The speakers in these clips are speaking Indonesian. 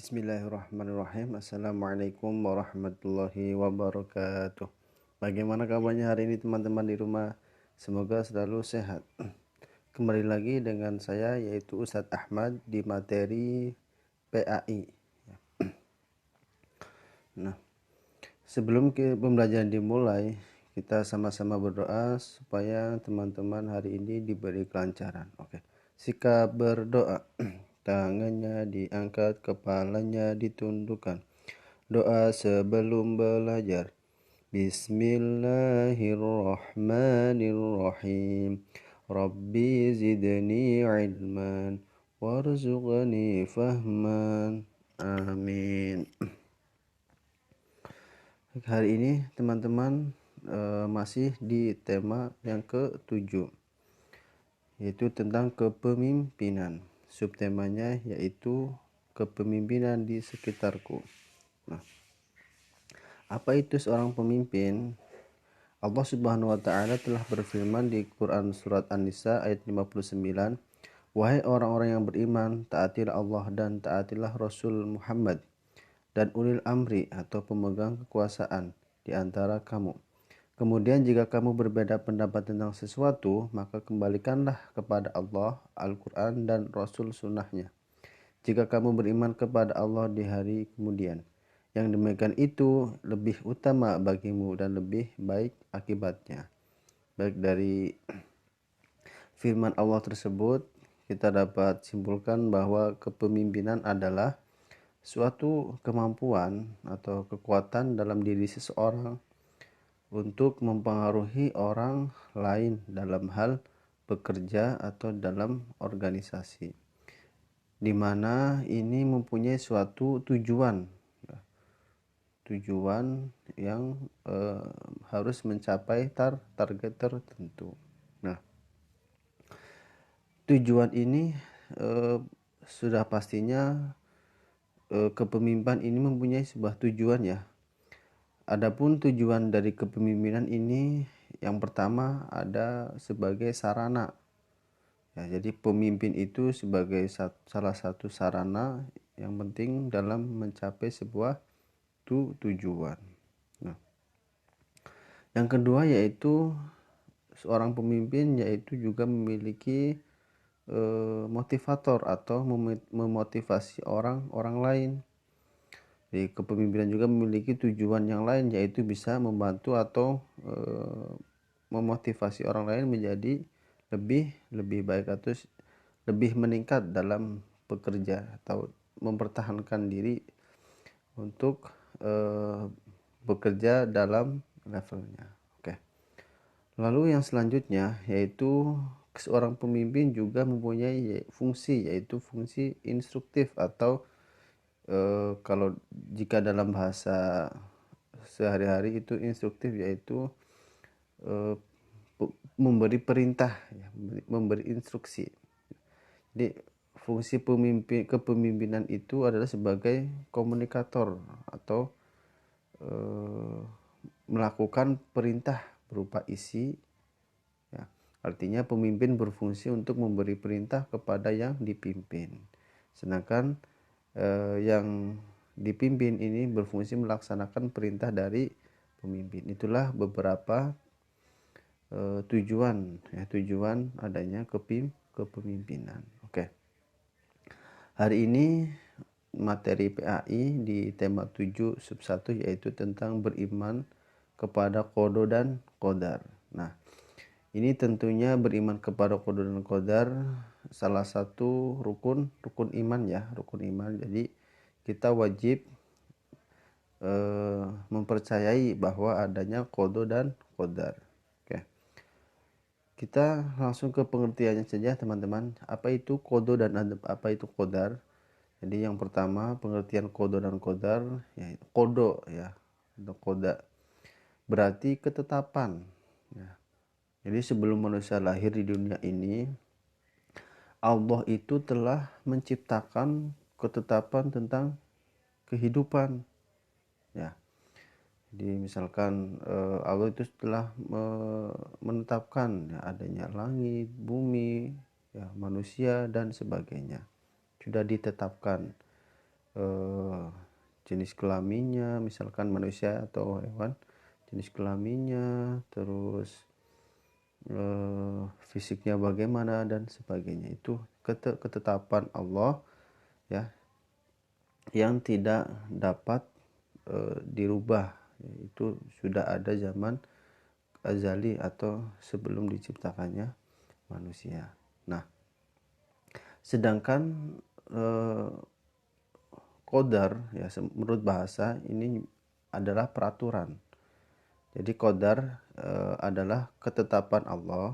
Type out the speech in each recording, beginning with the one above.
Bismillahirrahmanirrahim. Assalamualaikum warahmatullahi wabarakatuh. Bagaimana kabarnya hari ini teman-teman di rumah? Semoga selalu sehat. Kembali lagi dengan saya yaitu Ustadz Ahmad di materi PAI. Nah, sebelum pembelajaran dimulai, kita sama-sama berdoa supaya teman-teman hari ini diberi kelancaran. Oke. Sikap berdoa. Tangannya diangkat, kepalanya ditundukkan. Doa sebelum belajar. Bismillahirrahmanirrahim. Rabbi zidni ilman warzuqni fahman. Amin. Hari ini teman-teman masih di tema yang ke-7, yaitu tentang kepemimpinan. Subtemanya yaitu kepemimpinan di sekitarku. Nah, apa itu seorang pemimpin? Allah Subhanahu wa taala telah berfirman di Quran surat An-Nisa ayat 59, "Wahai orang-orang yang beriman, taatilah Allah dan taatilah Rasul Muhammad dan ulil amri atau pemegang kekuasaan di antara kamu. Kemudian jika kamu berbeda pendapat tentang sesuatu, maka kembalikanlah kepada Allah, Al-Quran dan Rasul sunnahnya. Jika kamu beriman kepada Allah di hari kemudian, yang demikian itu lebih utama bagimu dan lebih baik akibatnya." Baik, dari firman Allah tersebut kita dapat simpulkan bahwa kepemimpinan adalah suatu kemampuan atau kekuatan dalam diri seseorang untuk mempengaruhi orang lain dalam hal bekerja atau dalam organisasi, di mana ini mempunyai suatu tujuan yang harus mencapai target tertentu. Nah, tujuan ini sudah pastinya kepemimpinan ini mempunyai sebuah tujuan ya. Adapun tujuan dari kepemimpinan ini yang pertama ada sebagai sarana. Ya, jadi pemimpin itu sebagai salah satu sarana yang penting dalam mencapai sebuah tujuan. Nah, yang kedua yaitu seorang pemimpin yaitu juga memiliki motivator atau memotivasi orang lain. Jadi kepemimpinan juga memiliki tujuan yang lain, yaitu bisa membantu atau memotivasi orang lain menjadi lebih baik atau lebih meningkat dalam bekerja atau mempertahankan diri untuk bekerja dalam levelnya. Oke. Lalu yang selanjutnya yaitu seorang pemimpin juga mempunyai fungsi, yaitu fungsi instruktif atau kalau jika dalam bahasa sehari-hari itu instruktif, yaitu memberi perintah, ya, memberi instruksi. Jadi fungsi kepemimpinan itu adalah sebagai komunikator atau melakukan perintah berupa isi. Ya, artinya pemimpin berfungsi untuk memberi perintah kepada yang dipimpin. Sedangkan yang dipimpin ini berfungsi melaksanakan perintah dari pemimpin. Itulah beberapa tujuan adanya kepemimpinan. Oke. Hari ini materi PAI di tema 7 sub 1 yaitu tentang beriman kepada qada dan qadar. Nah, ini tentunya beriman kepada qada dan qadar salah satu rukun iman ya, rukun iman. Jadi kita wajib mempercayai bahwa adanya qada dan qadar. Oke. Kita langsung ke pengertiannya saja teman-teman. Apa itu qada dan apa itu qadar? Jadi yang pertama pengertian qada dan qadar, ya qada ya, atau qada berarti ketetapan ya. Jadi sebelum manusia lahir di dunia ini, Allah itu telah menciptakan ketetapan tentang kehidupan ya. Jadi misalkan Allah itu telah menetapkan ya, adanya langit, bumi, ya, manusia dan sebagainya. Sudah ditetapkan. eh, jenis kelaminnya, misalkan manusia atau hewan, jenis kelaminnya, terus fisiknya bagaimana dan sebagainya. Itu ketetapan Allah ya, yang tidak dapat dirubah. Itu sudah ada zaman azali atau sebelum diciptakannya manusia. Nah, sedangkan qadar ya, menurut bahasa ini adalah peraturan. Jadi qadar adalah ketetapan Allah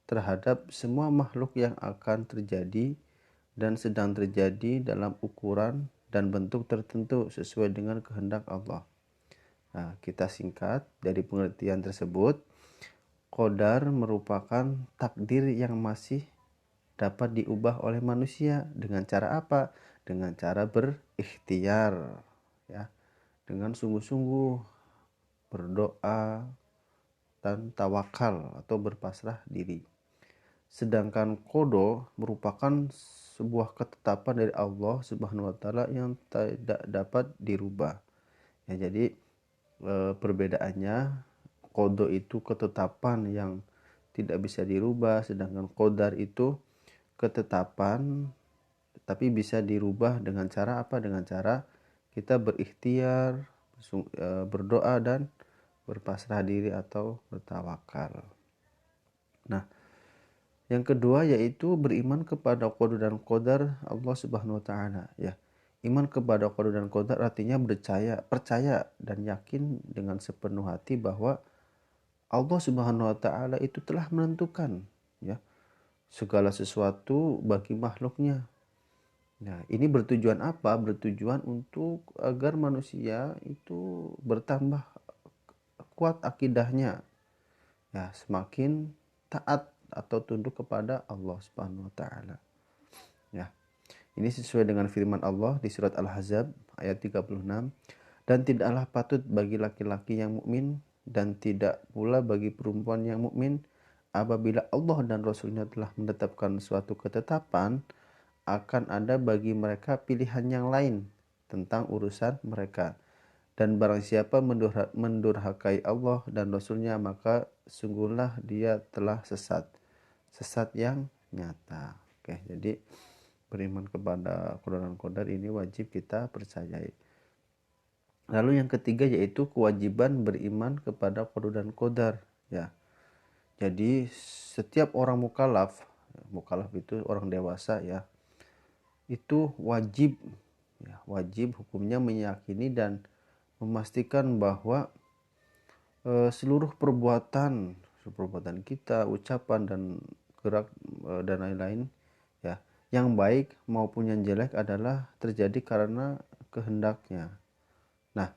terhadap semua makhluk yang akan terjadi dan sedang terjadi dalam ukuran dan bentuk tertentu sesuai dengan kehendak Allah. Nah, kita singkat dari pengertian tersebut, qadar merupakan takdir yang masih dapat diubah oleh manusia. Dengan cara apa? Dengan cara berikhtiar ya, dengan sungguh-sungguh berdoa dan tawakal atau berpasrah diri. Sedangkan qada merupakan sebuah ketetapan dari Allah Subhanahu wa taala yang tidak dapat dirubah. Ya, jadi perbedaannya, qada itu ketetapan yang tidak bisa dirubah, sedangkan qadar itu ketetapan tapi bisa dirubah dengan cara apa? Dengan cara kita berikhtiar, berdoa dan berpasrah diri atau bertawakal. Nah, yang kedua yaitu beriman kepada qada dan qadar Allah Subhanahu wa taala ya. Iman kepada qada dan qadar artinya percaya dan yakin dengan sepenuh hati bahwa Allah Subhanahu wa taala itu telah menentukan ya segala sesuatu bagi makhluknya. Nah, ini bertujuan apa? Bertujuan untuk agar manusia itu bertambah kuat akidahnya. Ya, semakin taat atau tunduk kepada Allah Subhanahu wa taala. Ya. Ini sesuai dengan firman Allah di surat Al-Ahzab ayat 36, dan tidaklah patut bagi laki-laki yang mukmin dan tidak pula bagi perempuan yang mukmin apabila Allah dan Rasulnya telah menetapkan suatu ketetapan akan ada bagi mereka pilihan yang lain tentang urusan mereka. Dan barang siapa mendurhakai Allah dan Rasulnya, maka sungguhlah dia telah sesat. Sesat yang nyata. Oke, jadi beriman kepada qada dan qadar ini wajib kita percayai. Lalu yang ketiga yaitu kewajiban beriman kepada qada dan qadar ya. Jadi setiap orang mukallaf itu orang dewasa ya, itu wajib ya, wajib hukumnya meyakini dan memastikan bahwa seluruh perbuatan kita, ucapan dan gerak dan lain-lain ya, yang baik maupun yang jelek adalah terjadi karena kehendaknya. Nah,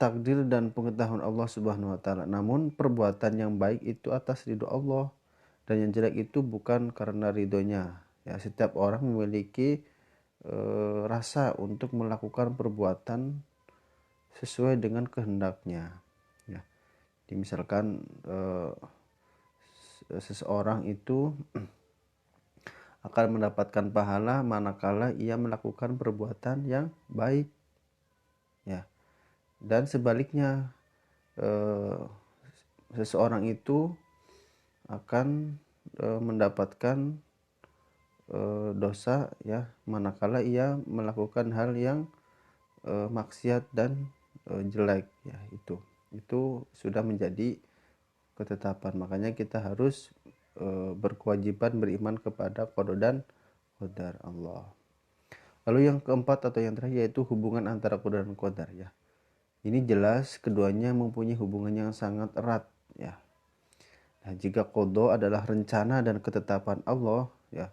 takdir dan pengetahuan Allah Subhanahu wa taala. Namun perbuatan yang baik itu atas ridho Allah dan yang jelek itu bukan karena ridhonya. Ya, setiap orang memiliki rasa untuk melakukan perbuatan sesuai dengan kehendaknya. Ya. Jadi misalkan seseorang itu akan mendapatkan pahala manakala ia melakukan perbuatan yang baik. Ya. Dan sebaliknya seseorang itu akan mendapatkan dosa ya manakala ia melakukan hal yang maksiat dan jelek ya. Itu sudah menjadi ketetapan. Makanya kita harus berkewajiban beriman kepada qada dan qadar Allah. Lalu yang keempat atau yang terakhir yaitu hubungan antara qada dan qadar ya. Ini jelas keduanya mempunyai hubungan yang sangat erat ya. Nah, jika qada adalah rencana dan ketetapan Allah ya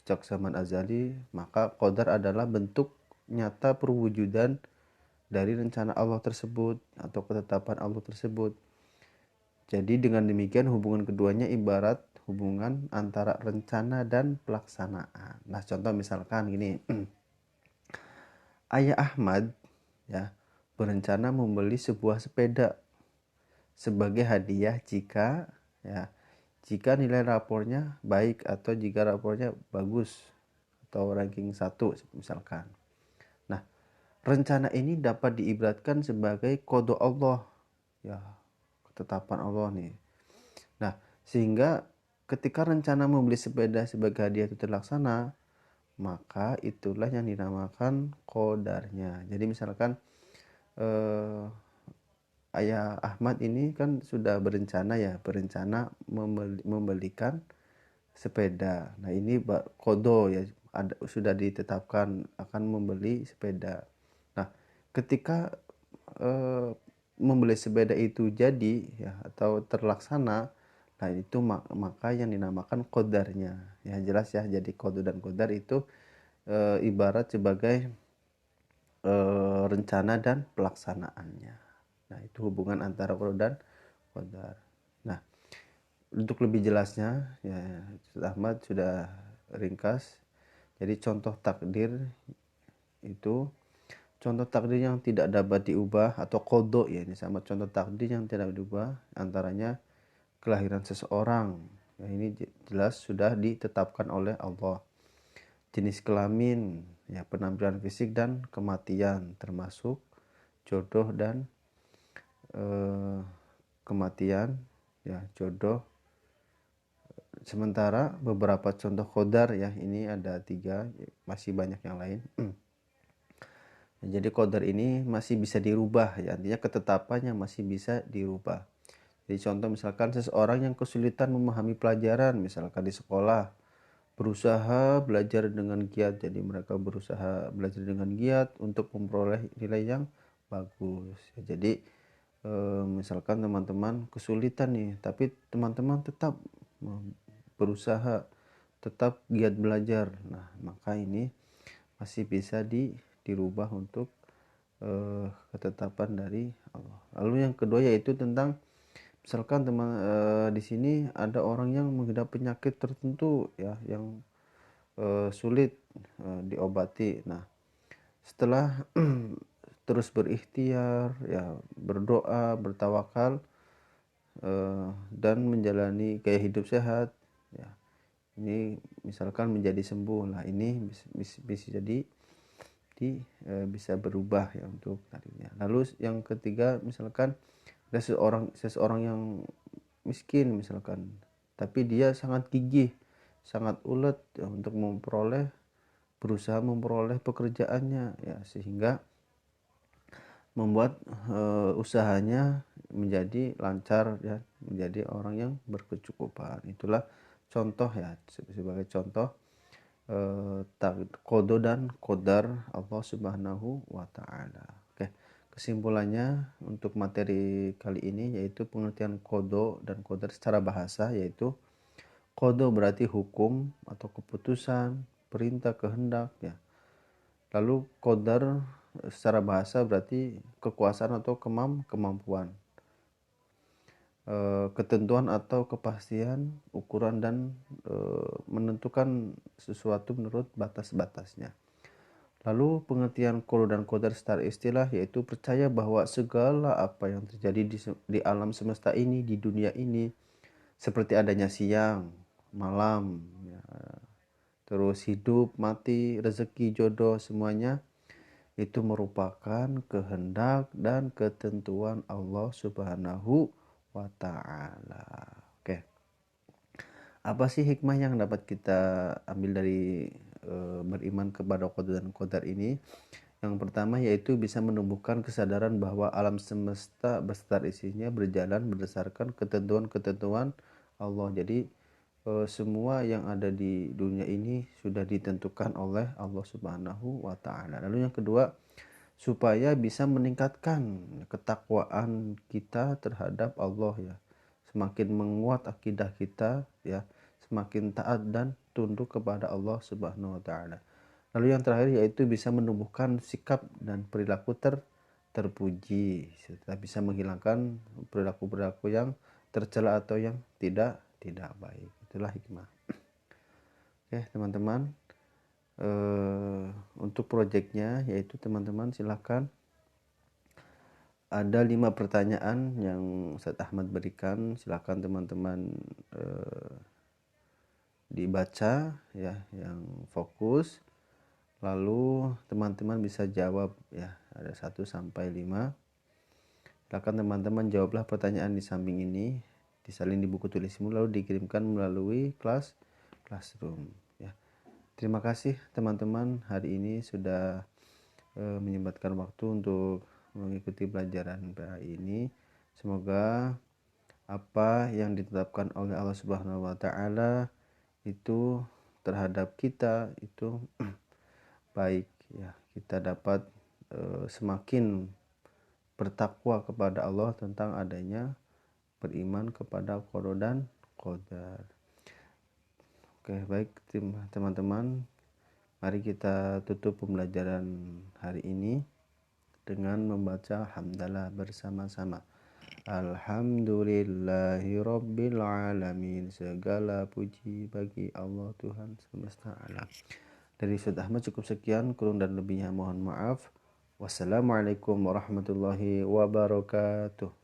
sejak zaman azali, maka qadar adalah bentuk nyata perwujudan dari rencana Allah tersebut atau ketetapan Allah tersebut. Jadi dengan demikian hubungan keduanya ibarat hubungan antara rencana dan pelaksanaan. Nah, contoh misalkan gini. Ayah Ahmad ya berencana membeli sebuah sepeda sebagai hadiah jika nilai rapornya baik atau jika rapornya bagus atau ranking 1 misalkan. rencana ini dapat diibaratkan sebagai qada Allah, ya, ketetapan Allah nih. Nah, sehingga ketika rencana membeli sepeda sebagai hadiah itu terlaksana, maka itulah yang dinamakan qadarnya. Jadi misalkan Ayah Ahmad ini kan sudah berencana membelikan sepeda. Nah, ini kodo ya, sudah ditetapkan akan membeli sepeda. Nah, ketika membeli sepeda itu jadi ya atau terlaksana, nah itu maka yang dinamakan kodarnya. Ya jelas ya, jadi kodo dan kodar itu ibarat sebagai rencana dan pelaksanaannya. Nah, itu hubungan antara qada dan qadar. Nah, untuk lebih jelasnya ya Ustaz Ahmad sudah ringkas. Jadi contoh takdir itu contoh takdir yang tidak dapat diubah atau qada ya, ini sama contoh takdir yang tidak diubah antaranya kelahiran seseorang. Ya, ini jelas sudah ditetapkan oleh Allah. Jenis kelamin, ya penampilan fisik dan kematian termasuk jodoh dan kematian, ya jodoh. Sementara beberapa contoh qadar ya, ini ada 3, masih banyak yang lain. Jadi qadar ini masih bisa dirubah ya, artinya ketetapannya masih bisa dirubah. Jadi contoh misalkan seseorang yang kesulitan memahami pelajaran misalkan di sekolah, berusaha belajar dengan giat. Jadi mereka berusaha belajar dengan giat untuk memperoleh nilai yang bagus. Jadi misalkan teman-teman kesulitan nih, tapi teman-teman tetap berusaha, tetap giat belajar. Nah, maka ini masih bisa dirubah untuk ketetapan dari Allah. Lalu yang kedua yaitu tentang misalkan di sini ada orang yang mengidap penyakit tertentu ya yang sulit diobati. Nah, setelah terus berikhtiar ya, berdoa, bertawakal dan menjalani gaya hidup sehat ya, ini misalkan menjadi sembuh. Nah, ini bisa jadi bisa berubah ya untuk tadinya. Lalu yang ketiga misalkan ada seseorang yang miskin misalkan, tapi dia sangat gigih, sangat ulet ya, untuk berusaha memperoleh pekerjaannya ya, sehingga membuat usahanya menjadi lancar ya, menjadi orang yang berkecukupan. Itulah contoh ya, sebagai contoh qada dan qadar Allah Subhanahu wa taala. Oke. Kesimpulannya untuk materi kali ini yaitu pengertian qada dan qadar secara bahasa, yaitu qada berarti hukum atau keputusan, perintah, kehendak ya. Lalu qadar secara bahasa berarti kekuasaan atau kemampuan. Ketentuan atau kepastian, ukuran dan menentukan sesuatu menurut batas-batasnya. Lalu pengertian qada dan qadar secara istilah yaitu percaya bahwa segala apa yang terjadi di alam semesta ini, di dunia ini, seperti adanya siang, malam, ya, terus hidup, mati, rezeki, jodoh, semuanya itu merupakan kehendak dan ketentuan Allah Subhanahu wa taala. Oke. Apa sih hikmah yang dapat kita ambil dari beriman kepada qada dan qadar ini? Yang pertama yaitu bisa menumbuhkan kesadaran bahwa alam semesta beserta isinya berjalan berdasarkan ketentuan-ketentuan Allah. Jadi semua yang ada di dunia ini sudah ditentukan oleh Allah Subhanahu wa taala. Lalu yang kedua, supaya bisa meningkatkan ketakwaan kita terhadap Allah ya. Semakin menguat akidah kita ya, semakin taat dan tunduk kepada Allah Subhanahu wa taala. Lalu yang terakhir yaitu bisa menumbuhkan sikap dan perilaku terpuji, serta bisa menghilangkan perilaku-perilaku yang tercela atau yang tidak baik. Itulah hikmah. Oke, teman-teman. Untuk proyeknya yaitu teman-teman silakan, ada 5 pertanyaan yang Ustaz Ahmad berikan, silakan teman-teman dibaca ya, yang fokus. Lalu teman-teman bisa jawab ya, ada 1 sampai 5. Silakan teman-teman jawablah pertanyaan di samping ini, disalin di buku tulismu lalu dikirimkan melalui classroom ya. Terima kasih teman-teman, hari ini sudah menyempatkan waktu untuk mengikuti pelajaran PAI ini. Semoga apa yang ditetapkan oleh Allah Subhanahu wa taala itu terhadap kita itu baik ya, kita dapat semakin bertakwa kepada Allah tentang adanya beriman kepada qada dan qadar. Oke, baik teman-teman, mari kita tutup pembelajaran hari ini dengan membaca hamdalah bersama-sama. Alhamdulillahirabbil alamin. Segala puji bagi Allah Tuhan semesta alam. Dari Ustaz Ahmad cukup sekian, kurang dan lebihnya mohon maaf. Wassalamualaikum warahmatullahi wabarakatuh.